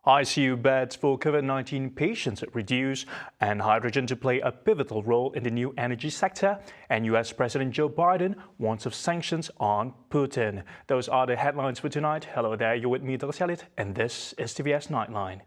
ICU beds for COVID-19 patients reduce, and hydrogen to play a pivotal role in the new energy sector, and US President Joe Biden wants of sanctions on Putin. Those are the headlines for tonight. Hello there, you're with me, Douglas Elliott, and this is TVS Nightline.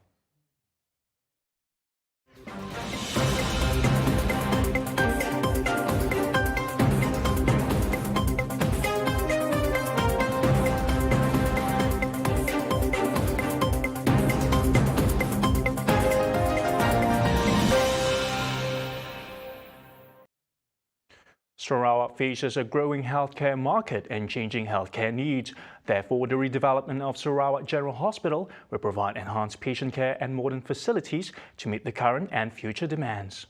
Sarawak faces a growing healthcare market and changing healthcare needs. Therefore, the redevelopment of Sarawak General Hospital will provide enhanced patient care and modern facilities to meet the current and future demands.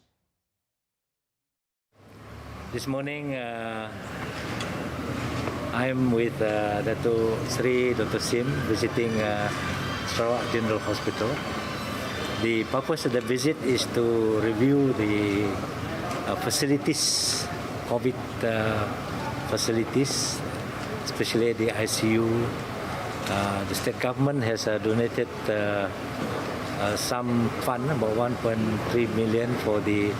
This morning, I'm with Dato Sri Dr. Sim visiting Sarawak General Hospital. The purpose of the visit is to review the facilities, COVID facilities, especially the ICU. The state government has donated some fund, about 1.3 million, for the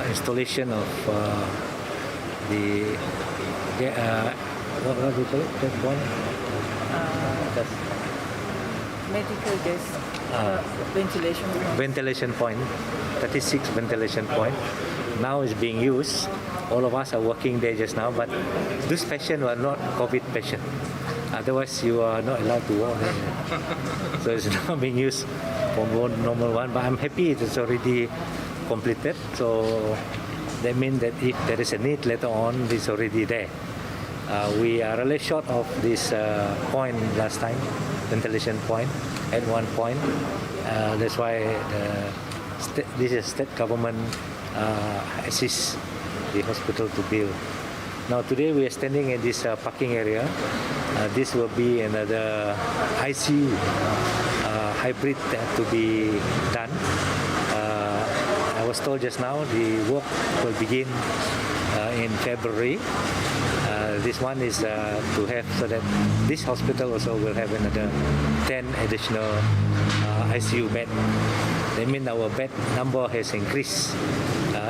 installation of the what do you call it? That one? Medical gas ventilation point. Ventilation point, 36 ventilation point. Now is being used. All of us are working there just now, but these patients were not COVID patients. Otherwise, you are not allowed to walk there. So it's not being used for normal one. But I'm happy it is already completed. So that means that if there is a need later on, it's already there. We are really short of this point last time, ventilation point at one point. That's why this is state government assists the hospital to build. Now today we are standing in this parking area. This will be another ICU hybrid to be done. I was told just now the work will begin in February. This one is to have so that this hospital also will have another 10 additional ICU bed. That means our bed number has increased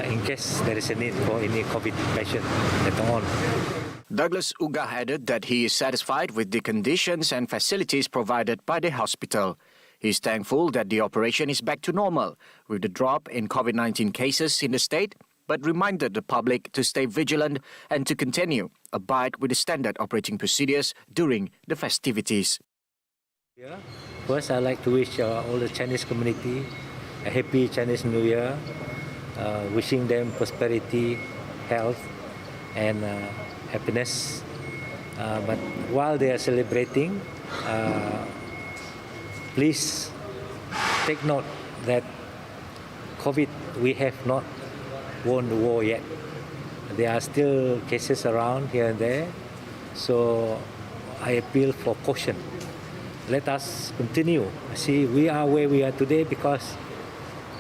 in case there is a need for any COVID patient later on. Douglas Uga added that he is satisfied with the conditions and facilities provided by the hospital. He is thankful that the operation is back to normal with the drop in COVID-19 cases in the state, but reminded the public to stay vigilant and to continue abide with the standard operating procedures during the festivities. First, I'd like to wish all the Chinese community a happy Chinese New Year, wishing them prosperity, health, and happiness. But while they are celebrating, please take note that COVID, we have not won the war yet. There are still cases around here and there, so I appeal for caution. Let us continue. See, we are where we are today because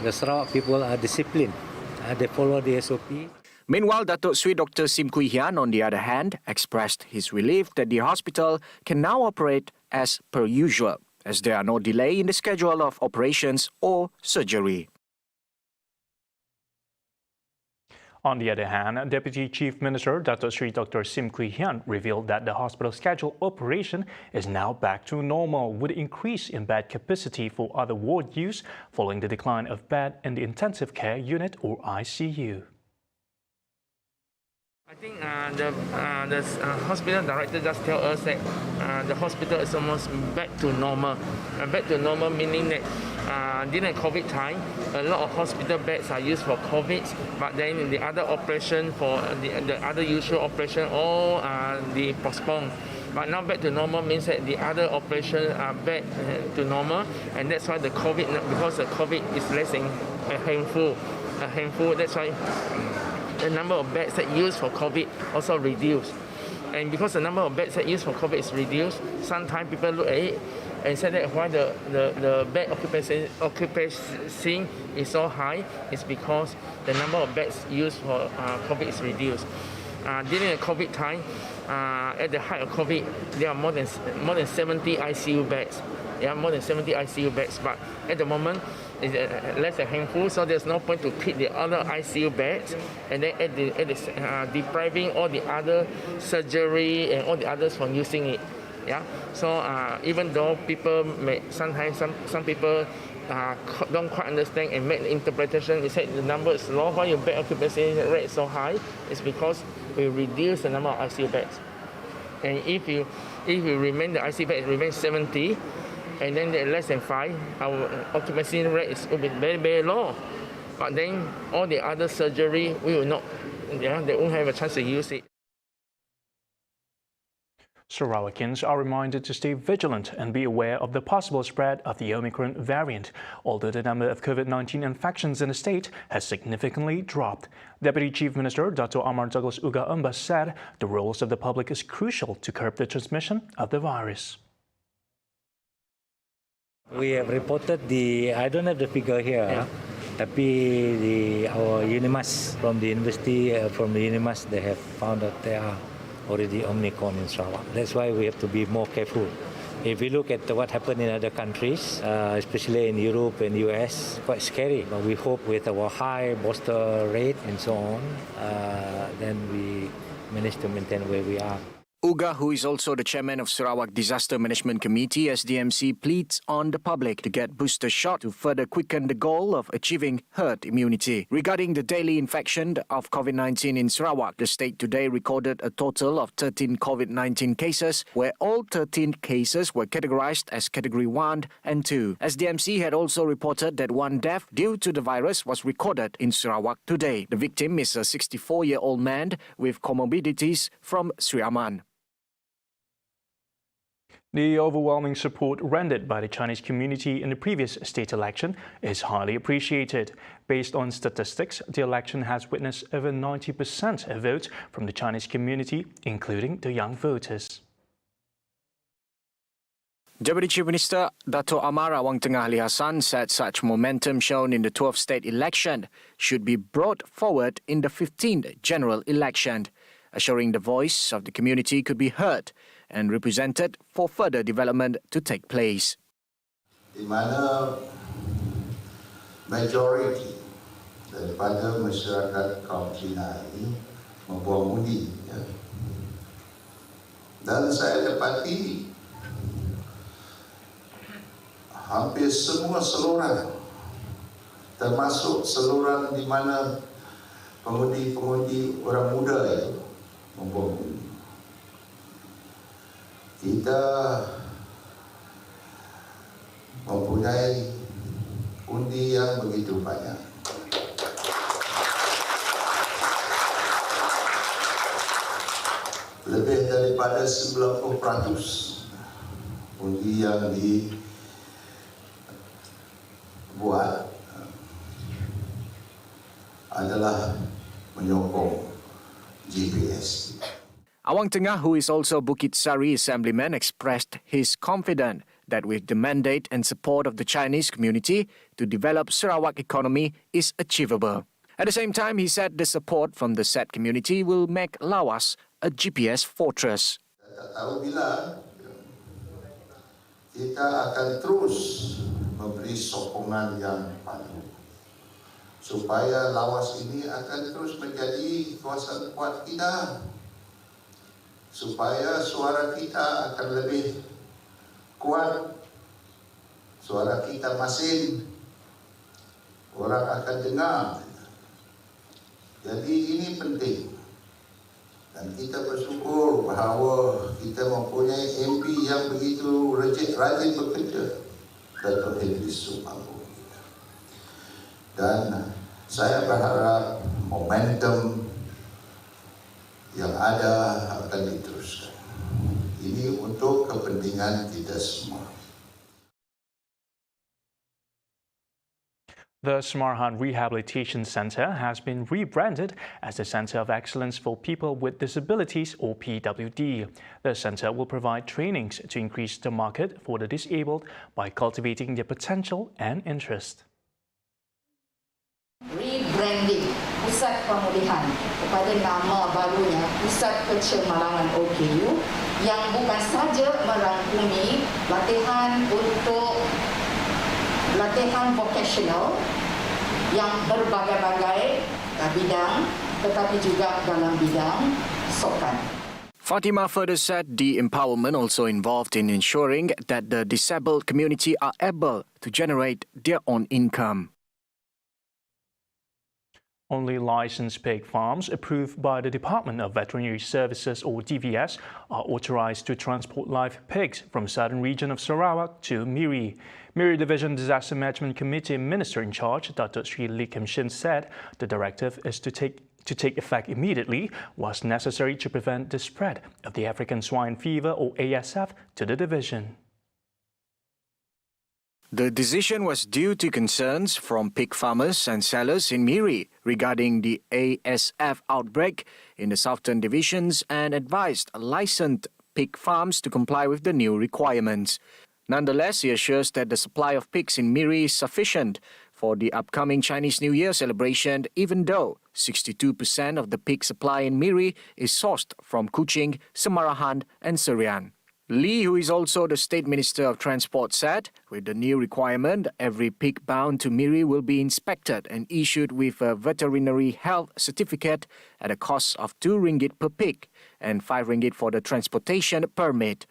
the Sarawak people are disciplined. They follow the SOP. Meanwhile, Dato Sri Dr. Sim Kui Hian, on the other hand, expressed his relief that the hospital can now operate as per usual, as there are no delay in the schedule of operations or surgery. On the other hand, Deputy Chief Minister Dato Sri Dr. Sim Kui Hian revealed that the hospital schedule operation is now back to normal, with an increase in bed capacity for other ward use following the decline of bed in the intensive care unit or ICU. I think the hospital director just tell us that the hospital is almost back to normal. Back to normal meaning that during COVID time, a lot of hospital beds are used for COVID, but then the other operation for the other usual operation all they postponed. But now back to normal means that the other operations are back to normal, and that's why the COVID, because the COVID is less than a handful. That's why the number of beds that used for COVID also reduced. And because the number of beds that used for COVID is reduced, sometimes people look at it and say that why the bed occupancy is so high is because the number of beds used for COVID is reduced. During the COVID time, at the height of COVID, there are more than 70 ICU beds. yeah, more than 70 ICU beds. But at the moment, it's less than a handful, so there's no point to keep the other ICU beds and then depriving all the other surgery and all the others from using it. Yeah. So even though people may sometimes some people don't quite understand and make the interpretation, they say the number is low, why your bed occupancy rate is so high? It's because we reduce the number of ICU beds. And if you remain the ICU bed remains 70, and then they're less than 5, our occupancy rate will be very, very low. But then all the other surgery, we will not, they won't have a chance to use it. Sarawakians are reminded to stay vigilant and be aware of the possible spread of the Omicron variant, although the number of COVID-19 infections in the state has significantly dropped. Deputy Chief Minister Dr. Amar Douglas Uga Umbas said the roles of the public is crucial to curb the transmission of the virus. We have reported I don't have the figure here, tapi our UNIMAS from the university, they have found that there are already Omicron in Sarawak. That's why we have to be more careful. If we look at what happened in other countries, especially in Europe and US, quite scary. But we hope with our high booster rate and so on, then we manage to maintain where we are. Uga, who is also the chairman of Sarawak Disaster Management Committee, SDMC, pleads on the public to get booster shot to further quicken the goal of achieving herd immunity. Regarding the daily infection of COVID-19 in Sarawak, the state today recorded a total of 13 COVID-19 cases, where all 13 cases were categorized as Category 1 and 2. SDMC had also reported that one death due to the virus was recorded in Sarawak today. The victim is a 64-year-old man with comorbidities from Sriaman. The overwhelming support rendered by the Chinese community in the previous state election is highly appreciated. Based on statistics, the election has witnessed over 90% of votes from the Chinese community, including the young voters. Deputy Chief Minister Dato' Amar Awang Tengah Ali Hassan said such momentum shown in the 12th state election should be brought forward in the 15th general election, assuring the voice of the community could be heard and represented for further development to take place. Di mana majoriti daripada masyarakat kaum Cina ini membuang undi, ya. Dan saya dapati hampir semua saluran, termasuk saluran di mana pengundi-pengundi orang muda itu membuang undi. Kita mempunyai undi yang begitu banyak. Lebih daripada 90% undi yang dibuat adalah menyokong GPS. Awang Tengah, who is also Bukit Sari Assemblyman, expressed his confidence that with the mandate and support of the Chinese community to develop Sarawak economy is achievable. At the same time, he said the support from the said community will make Lawas a GPS fortress. Tak tahu bila kita akan terus memberi sokongan yang penuh supaya Lawas ini akan terus menjadi kawasan kuat kita, supaya suara kita akan lebih kuat, suara kita masin, orang akan dengar. Jadi ini penting. Dan kita bersyukur bahawa kita mempunyai MP yang begitu rajin bekerja, Dato' Henry Sumago. Dan saya berharap momentum yang ada akan diteruskan. Ini untuk kepentingan kita semua. The Smarthan Rehabilitation Centre has been rebranded as the Centre of Excellence for People with Disabilities, or PWD. The centre will provide trainings to increase the market for the disabled by cultivating their potential and interest. Rebranding rebranding Pusat Pemulihan kepada nama barunya Pusat Kecemarangan OKU yang bukan saja merangkumi latihan vokasional yang berbagai-bagai bidang tetapi juga dalam bidang sokan. Fatima further said the empowerment also involved in ensuring that the disabled community are able to generate their own income. Only licensed pig farms approved by the Department of Veterinary Services or TVS are authorized to transport live pigs from southern region of Sarawak to Miri. Miri Division Disaster Management Committee Minister in charge, Datuk Sri Lee Kim Shin, said the directive is to take effect immediately was necessary to prevent the spread of the African swine fever or ASF to the division. The decision was due to concerns from pig farmers and sellers in Miri regarding the ASF outbreak in the southern divisions and advised licensed pig farms to comply with the new requirements. Nonetheless, he assures that the supply of pigs in Miri is sufficient for the upcoming Chinese New Year celebration, even though 62% of the pig supply in Miri is sourced from Kuching, Semarahan and Serian. Lee, who is also the State Minister of Transport, said, with the new requirement, every pig bound to Miri will be inspected and issued with a veterinary health certificate at a cost of RM2 per pig and RM5 for the transportation permit.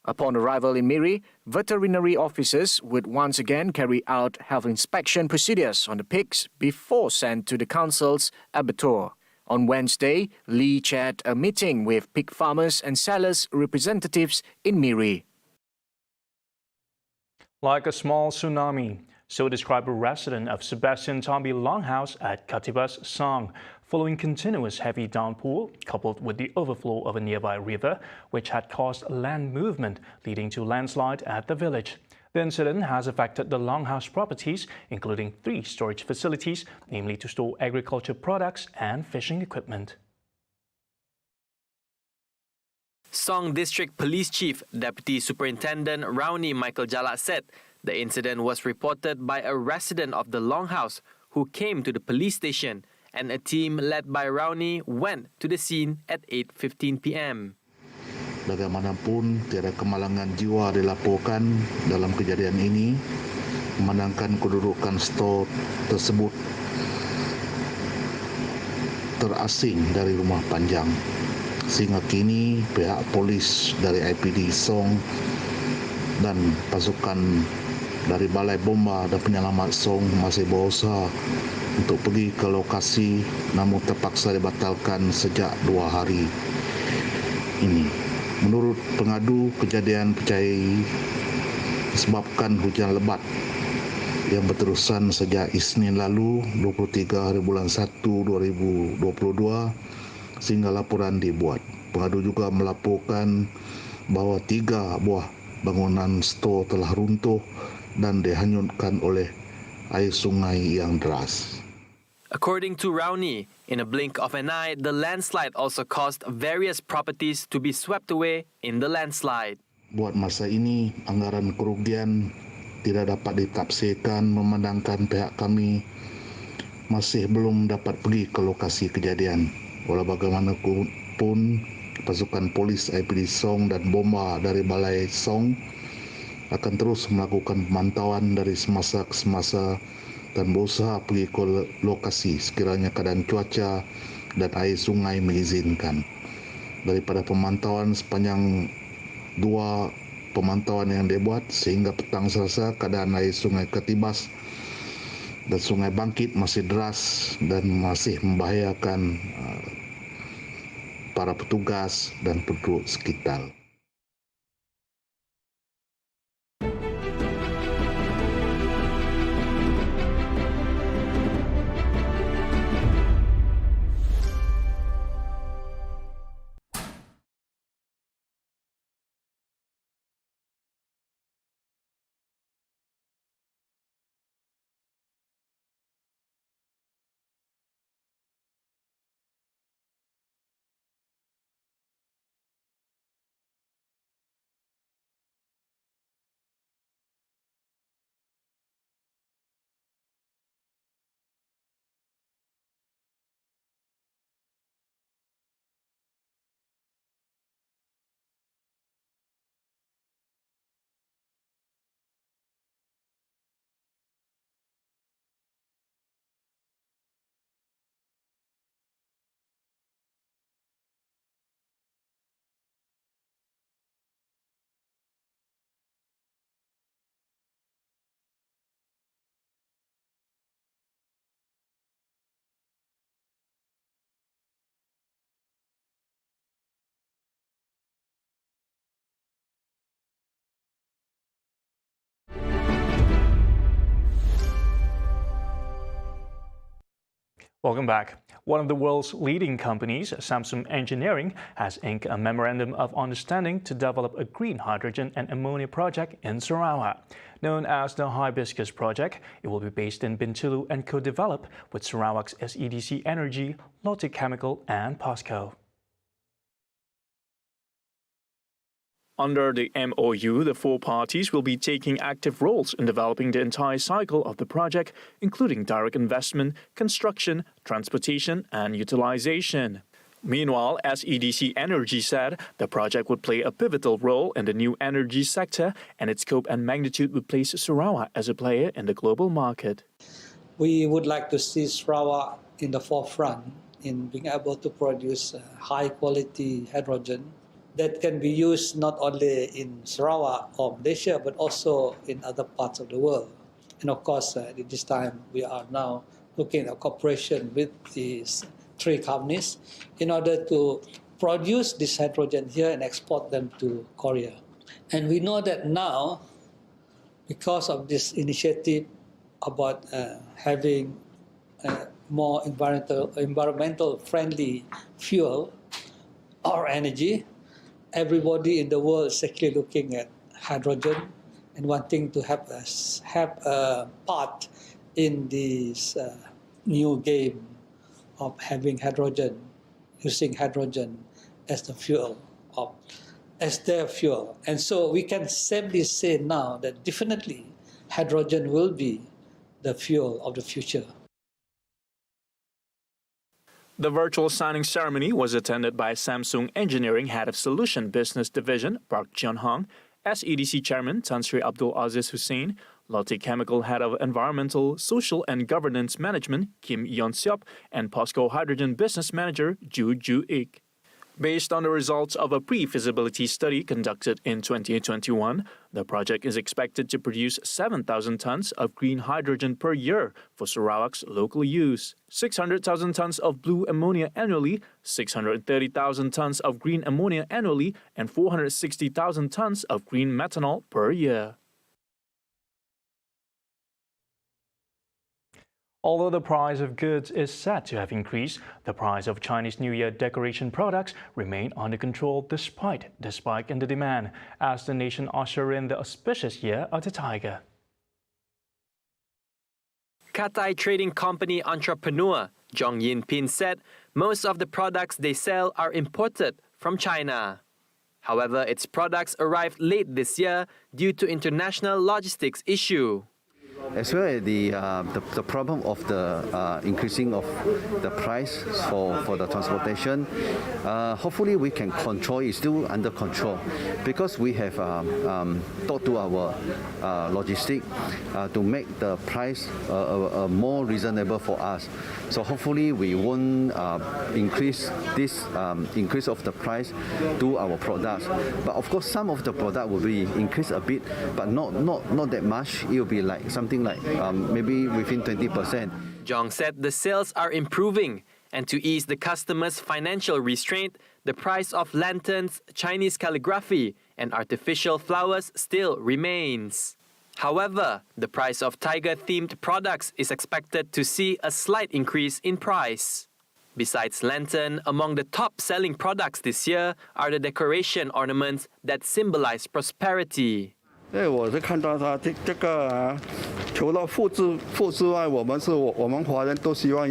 Upon arrival in Miri, veterinary officers would once again carry out health inspection procedures on the pigs before sent to the council's abattoir. On Wednesday, Lee chaired a meeting with pig farmers and sellers representatives in Miri. Like a small tsunami, so described a resident of Sebastian Tambi Longhouse at Katibas Sang, following continuous heavy downpour coupled with the overflow of a nearby river, which had caused land movement, leading to landslide at the village. The incident has affected the Longhouse properties, including 3 storage facilities, namely to store agriculture products and fishing equipment. Song District Police Chief Deputy Superintendent Rauni Michael Jalak said the incident was reported by a resident of the Longhouse who came to the police station, and a team led by Rauni went to the scene at 8:15 p.m. Bagaimanapun, tiada kemalangan jiwa dilaporkan dalam kejadian ini, memandangkan kedudukan stor tersebut terasing dari rumah panjang. Sehingga kini, pihak polis dari IPD Song dan pasukan dari Balai Bomba dan Penyelamat Song masih berusaha untuk pergi ke lokasi, namun terpaksa dibatalkan sejak 2 hari ini. Menurut pengadu, kejadian percayai disebabkan hujan lebat yang berterusan sejak Isnin lalu 23 hari bulan 1 2022 sehingga laporan dibuat. Pengadu juga melaporkan bahawa 3 buah bangunan stor telah runtuh dan dihanyutkan oleh air sungai yang deras. According to Rauni, in a blink of an eye, the landslide also caused various properties to be swept away in the landslide. Buat masa ini, anggaran kerugian tidak dapat ditafsirkan memandangkan pihak kami masih belum dapat pergi ke lokasi kejadian. Walau bagaimanapun, pasukan polis IPD Song dan Bomba dari Balai Song akan terus melakukan pemantauan dari semasa ke semasa dan berusaha pergi ke lokasi sekiranya keadaan cuaca dan air sungai mengizinkan. Daripada pemantauan sepanjang 2 pemantauan yang dibuat, sehingga petang Selasa keadaan air sungai Katibas dan sungai Bangkit masih deras dan masih membahayakan para petugas dan penduduk sekitar. Welcome back. One of the world's leading companies, Samsung Engineering, has inked a memorandum of understanding to develop a green hydrogen and ammonia project in Sarawak. Known as the Hibiscus Project, it will be based in Bintulu and co-developed with Sarawak's SEDC Energy, Lotte Chemical and POSCO. Under the MOU, the four parties will be taking active roles in developing the entire cycle of the project, including direct investment, construction, transportation, and utilization. Meanwhile, SEDC Energy said the project would play a pivotal role in the new energy sector, and its scope and magnitude would place Sarawak as a player in the global market. We would like to see Sarawak in the forefront in being able to produce high-quality hydrogen that can be used not only in Sarawak or Malaysia, but also in other parts of the world. And of course, at this time, we are now looking at cooperation with these three companies in order to produce this hydrogen here and export them to Korea. And we know that now, because of this initiative about having more environmental friendly fuel or energy, everybody in the world is actually looking at hydrogen and wanting to have a part in this new game of having hydrogen, using hydrogen as the fuel, as their fuel. And so we can safely say now that definitely hydrogen will be the fuel of the future. The virtual signing ceremony was attended by Samsung Engineering Head of Solution Business Division, Park Jeon-hong, SEDC Chairman Tan Sri Abdul Aziz Hussein, Lotte Chemical Head of Environmental, Social and Governance Management, Kim Yeon-seop, and POSCO Hydrogen Business Manager, Ju Ju-ik. Based on the results of a pre-feasibility study conducted in 2021, the project is expected to produce 7,000 tons of green hydrogen per year for Sarawak's local use, 600,000 tons of blue ammonia annually, 630,000 tons of green ammonia annually, and 460,000 tons of green methanol per year. Although the price of goods is said to have increased, the price of Chinese New Year decoration products remain under control despite the spike in the demand, as the nation usher in the auspicious year of the tiger. Katai trading company entrepreneur Jong Yin Pin said most of the products they sell are imported from China. However, its products arrived late this year due to international logistics issue. As well as the problem of the increasing of the price for the transportation, hopefully we can control. It's still under control because we have talked to our logistic to make the price more reasonable for us. So hopefully we won't increase this increase of the price to our products. But of course, some of the product will be increased a bit, but not that much. It will be like something like maybe within 20%. Jong said the sales are improving, and to ease the customers' financial restraint, the price of lanterns, Chinese calligraphy, and artificial flowers still remains. However, the price of tiger-themed products is expected to see a slight increase in price. Besides lantern, among the top-selling products this year are the decoration ornaments that symbolize prosperity. 我是看到它这个除了富之外，我们华人都希望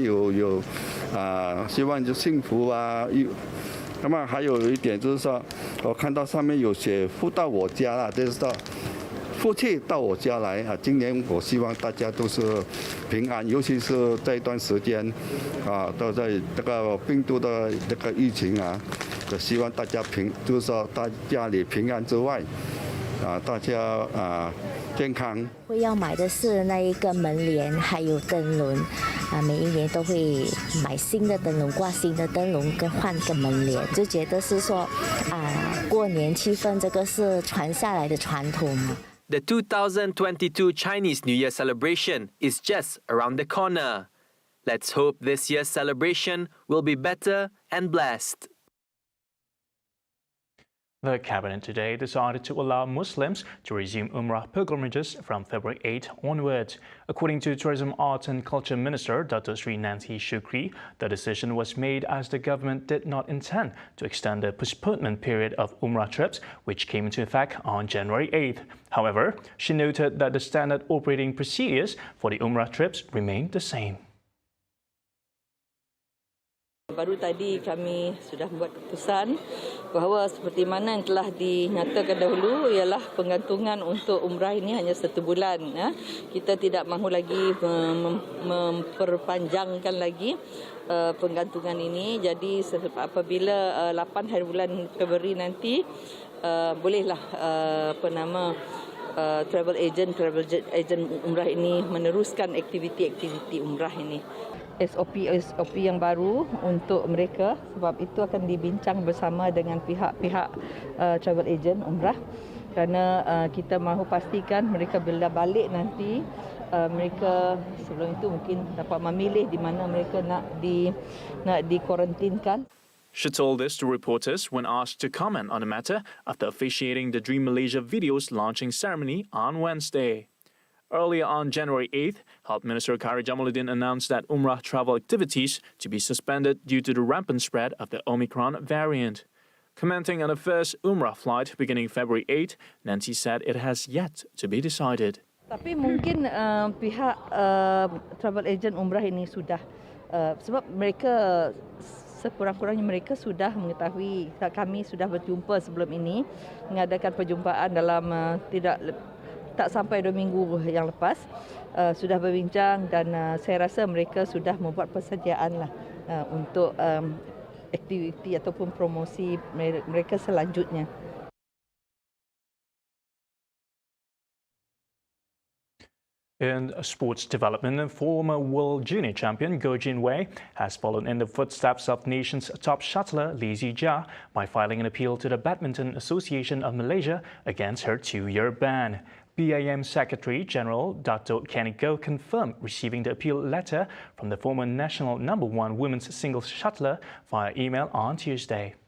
希望就幸福啊。那么还有一点就是说，我看到上面有写福到我家了，就是说福气到我家来啊。今年我希望大家都是平安，尤其是这一段时间都在这个病毒的这个疫情就希望大家就是说大家里平安之外。大家健康。会要买的是那一个门帘，还有灯笼每一年都会买新的灯笼，挂新的灯笼，跟换个门帘，就觉得是说过年气氛这个是传下来的传统。The 2022 Chinese New Year celebration is just around the corner. Let's hope this year's celebration will be better and blessed. The cabinet today decided to allow Muslims to resume Umrah pilgrimages from February 8 onwards. According to Tourism, Arts and Culture Minister Dato Sri Nancy Shukri, the decision was made as the government did not intend to extend the postponement period of Umrah trips, which came into effect on January 8th. However, she noted that the standard operating procedures for the Umrah trips remain the same. Baru tadi kami sudah membuat keputusan bahawa seperti mana yang telah dinyatakan dahulu ialah penggantungan untuk umrah ini hanya 1 bulan. Ya. Kita tidak mahu lagi memperpanjangkan lagi penggantungan ini. Jadi apabila 8 hari bulan Februari nanti bolehlah travel agent umrah ini meneruskan aktiviti-aktiviti umrah ini. SOP yang baru untuk mereka, sebab itu akan dibincang bersama dengan pihak-pihak travel agent umrah, kerana kita mahu pastikan mereka bila balik nanti mereka sebelum itu mungkin dapat memilih di mana mereka nak dikuarantinkan. She told this to reporters when asked to comment on the matter after officiating the Dream Malaysia video's launching ceremony on Wednesday. Earlier on January 8th, Health Minister Khairy Jamaluddin announced that Umrah travel activities to be suspended due to the rampant spread of the OMICRON variant. Commenting on the first Umrah flight beginning February 8, Nancy said it has yet to be decided. Tapi mungkin pihak travel agent umrah ini sudah, sebab mereka sekurang-kurangnya mereka sudah mengetahui, kami sudah berjumpa sebelum ini, mengadakan perjumpaan dalam tak sampai 2 minggu yang lepas, sudah berbincang dan saya rasa mereka sudah membuat persediaan untuk aktiviti ataupun promosi mereka selanjutnya. In sports development, former world junior champion Goh Jin-wei has followed in the footsteps of nation's top shuttler Lee Zijia by filing an appeal to the Badminton Association of Malaysia against her 2-year ban. BAM Secretary General Dr. Kenny Goh confirmed receiving the appeal letter from the former national #1 women's singles shuttler via email on Tuesday.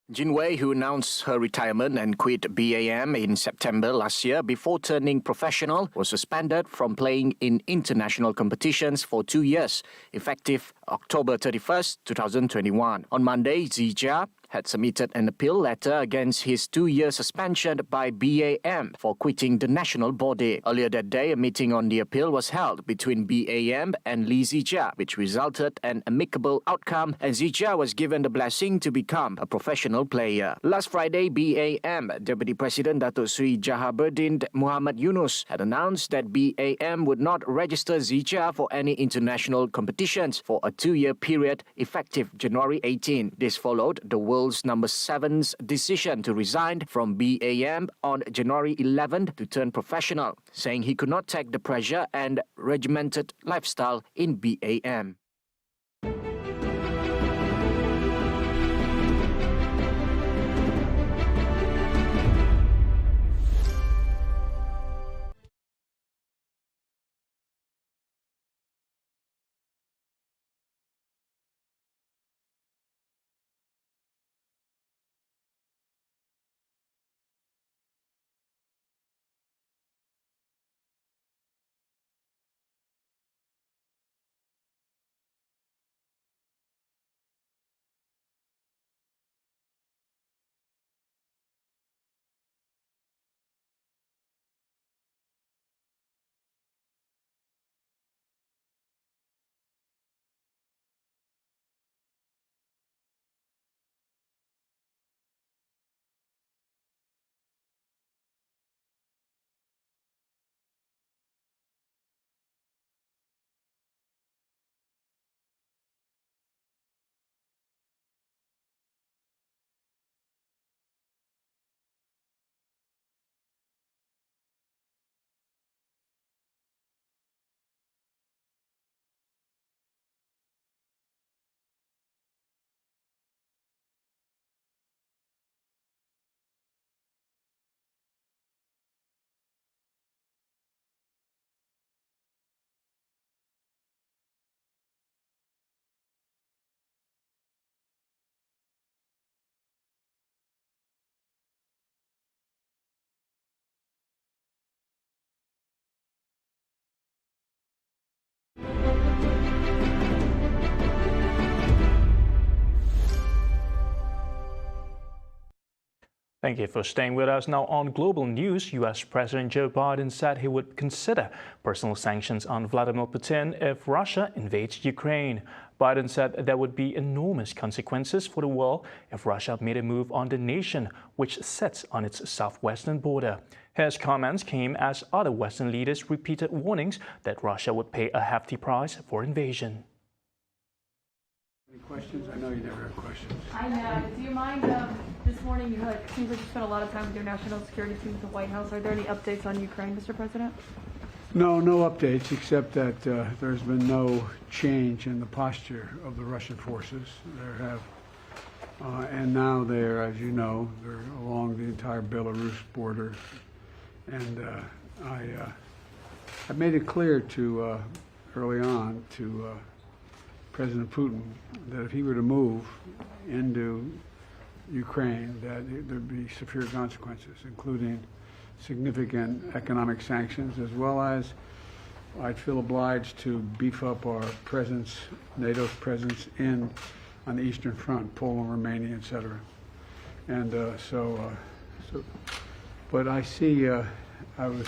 Jin-wei, who announced her retirement and quit BAM in September last year before turning professional, was suspended from playing in international competitions for 2 years, effective October 31st, 2021. On Monday, Zijia had submitted an appeal letter against his 2-year suspension by BAM for quitting the national body. Earlier that day, a meeting on the appeal was held between BAM and Lee Zijia, which resulted in an amicable outcome, and Zijia was given the blessing to become a professional player. Last Friday, BAM Deputy President Dato Sri Jahabuddin Muhammad Yunus had announced that BAM would not register Zijia for any international competitions for a 2-year period effective January 18. This followed the world's #7's decision to resign from BAM on January 11 to turn professional, saying he could not take the pressure and regimented lifestyle in BAM. Thank you for staying with us. Now on global news, U.S. President Joe Biden said he would consider personal sanctions on Vladimir Putin if Russia invades Ukraine. Biden said there would be enormous consequences for the world if Russia made a move on the nation, which sits on its southwestern border. His comments came as other Western leaders repeated warnings that Russia would pay a hefty price for invasion. Any questions? I know you never have questions. I know. Do you mind, this morning it seems like you spent a lot of time with your national security team at the White House. Are there any updates on Ukraine, Mr. President? No updates, except that there's been no change in the posture of the Russian forces. And now they're, as you know, they're along the entire Belarus border. And I made it clear to early on to President Putin that if he were to move into Ukraine, that there'd be severe consequences, including significant economic sanctions, as well as I'd feel obliged to beef up our presence, NATO's presence on the Eastern Front, Poland, Romania, etc. And but I see, I was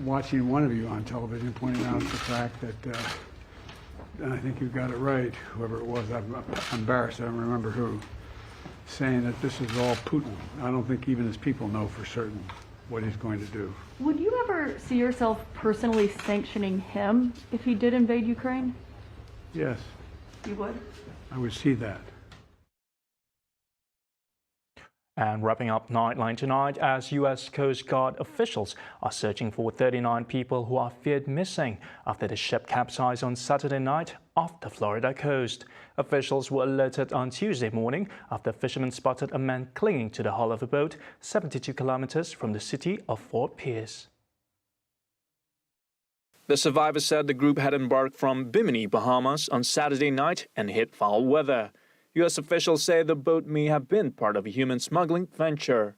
watching one of you on television pointing out the fact that, and I think you got it right, whoever it was, I'm embarrassed, I don't remember who, saying that this is all Putin. I don't think even his people know for certain what he's going to do. Would you ever see yourself personally sanctioning him if he did invade Ukraine? Yes. You would? I would see that. And wrapping up Nightline tonight, as U.S. Coast Guard officials are searching for 39 people who are feared missing after the ship capsized on Saturday night off the Florida coast. Officials were alerted on Tuesday morning after fishermen spotted a man clinging to the hull of a boat 72 kilometers from the city of Fort Pierce. The survivors said the group had embarked from Bimini, Bahamas on Saturday night and hit foul weather. U.S. officials say the boat may have been part of a human smuggling venture.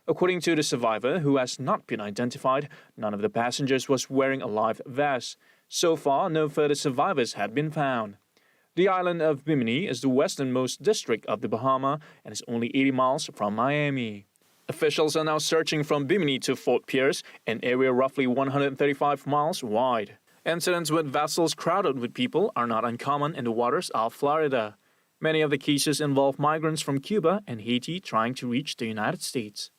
According to the survivor, who has not been identified, none of the passengers was wearing a life vest. So far, no further survivors had been found. The island of Bimini is the westernmost district of the Bahamas and is only 80 miles from Miami. Officials are now searching from Bimini to Fort Pierce, an area roughly 135 miles wide. Incidents with vessels crowded with people are not uncommon in the waters of Florida. Many of the cases involve migrants from Cuba and Haiti trying to reach the United States.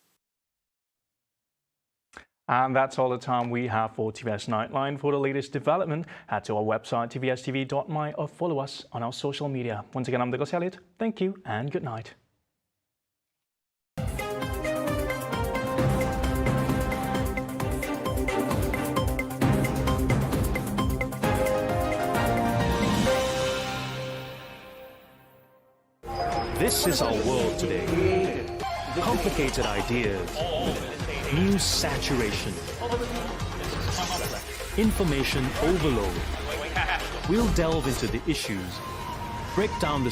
And that's all the time we have for TVS Nightline. For the latest development, head to our website TVSTVMY or follow us on our social media. Once again, I'm Douglas Elliott. Thank you and good night. This is our world today. Complicated ideas, news saturation, information overload. We'll delve into the issues, break down the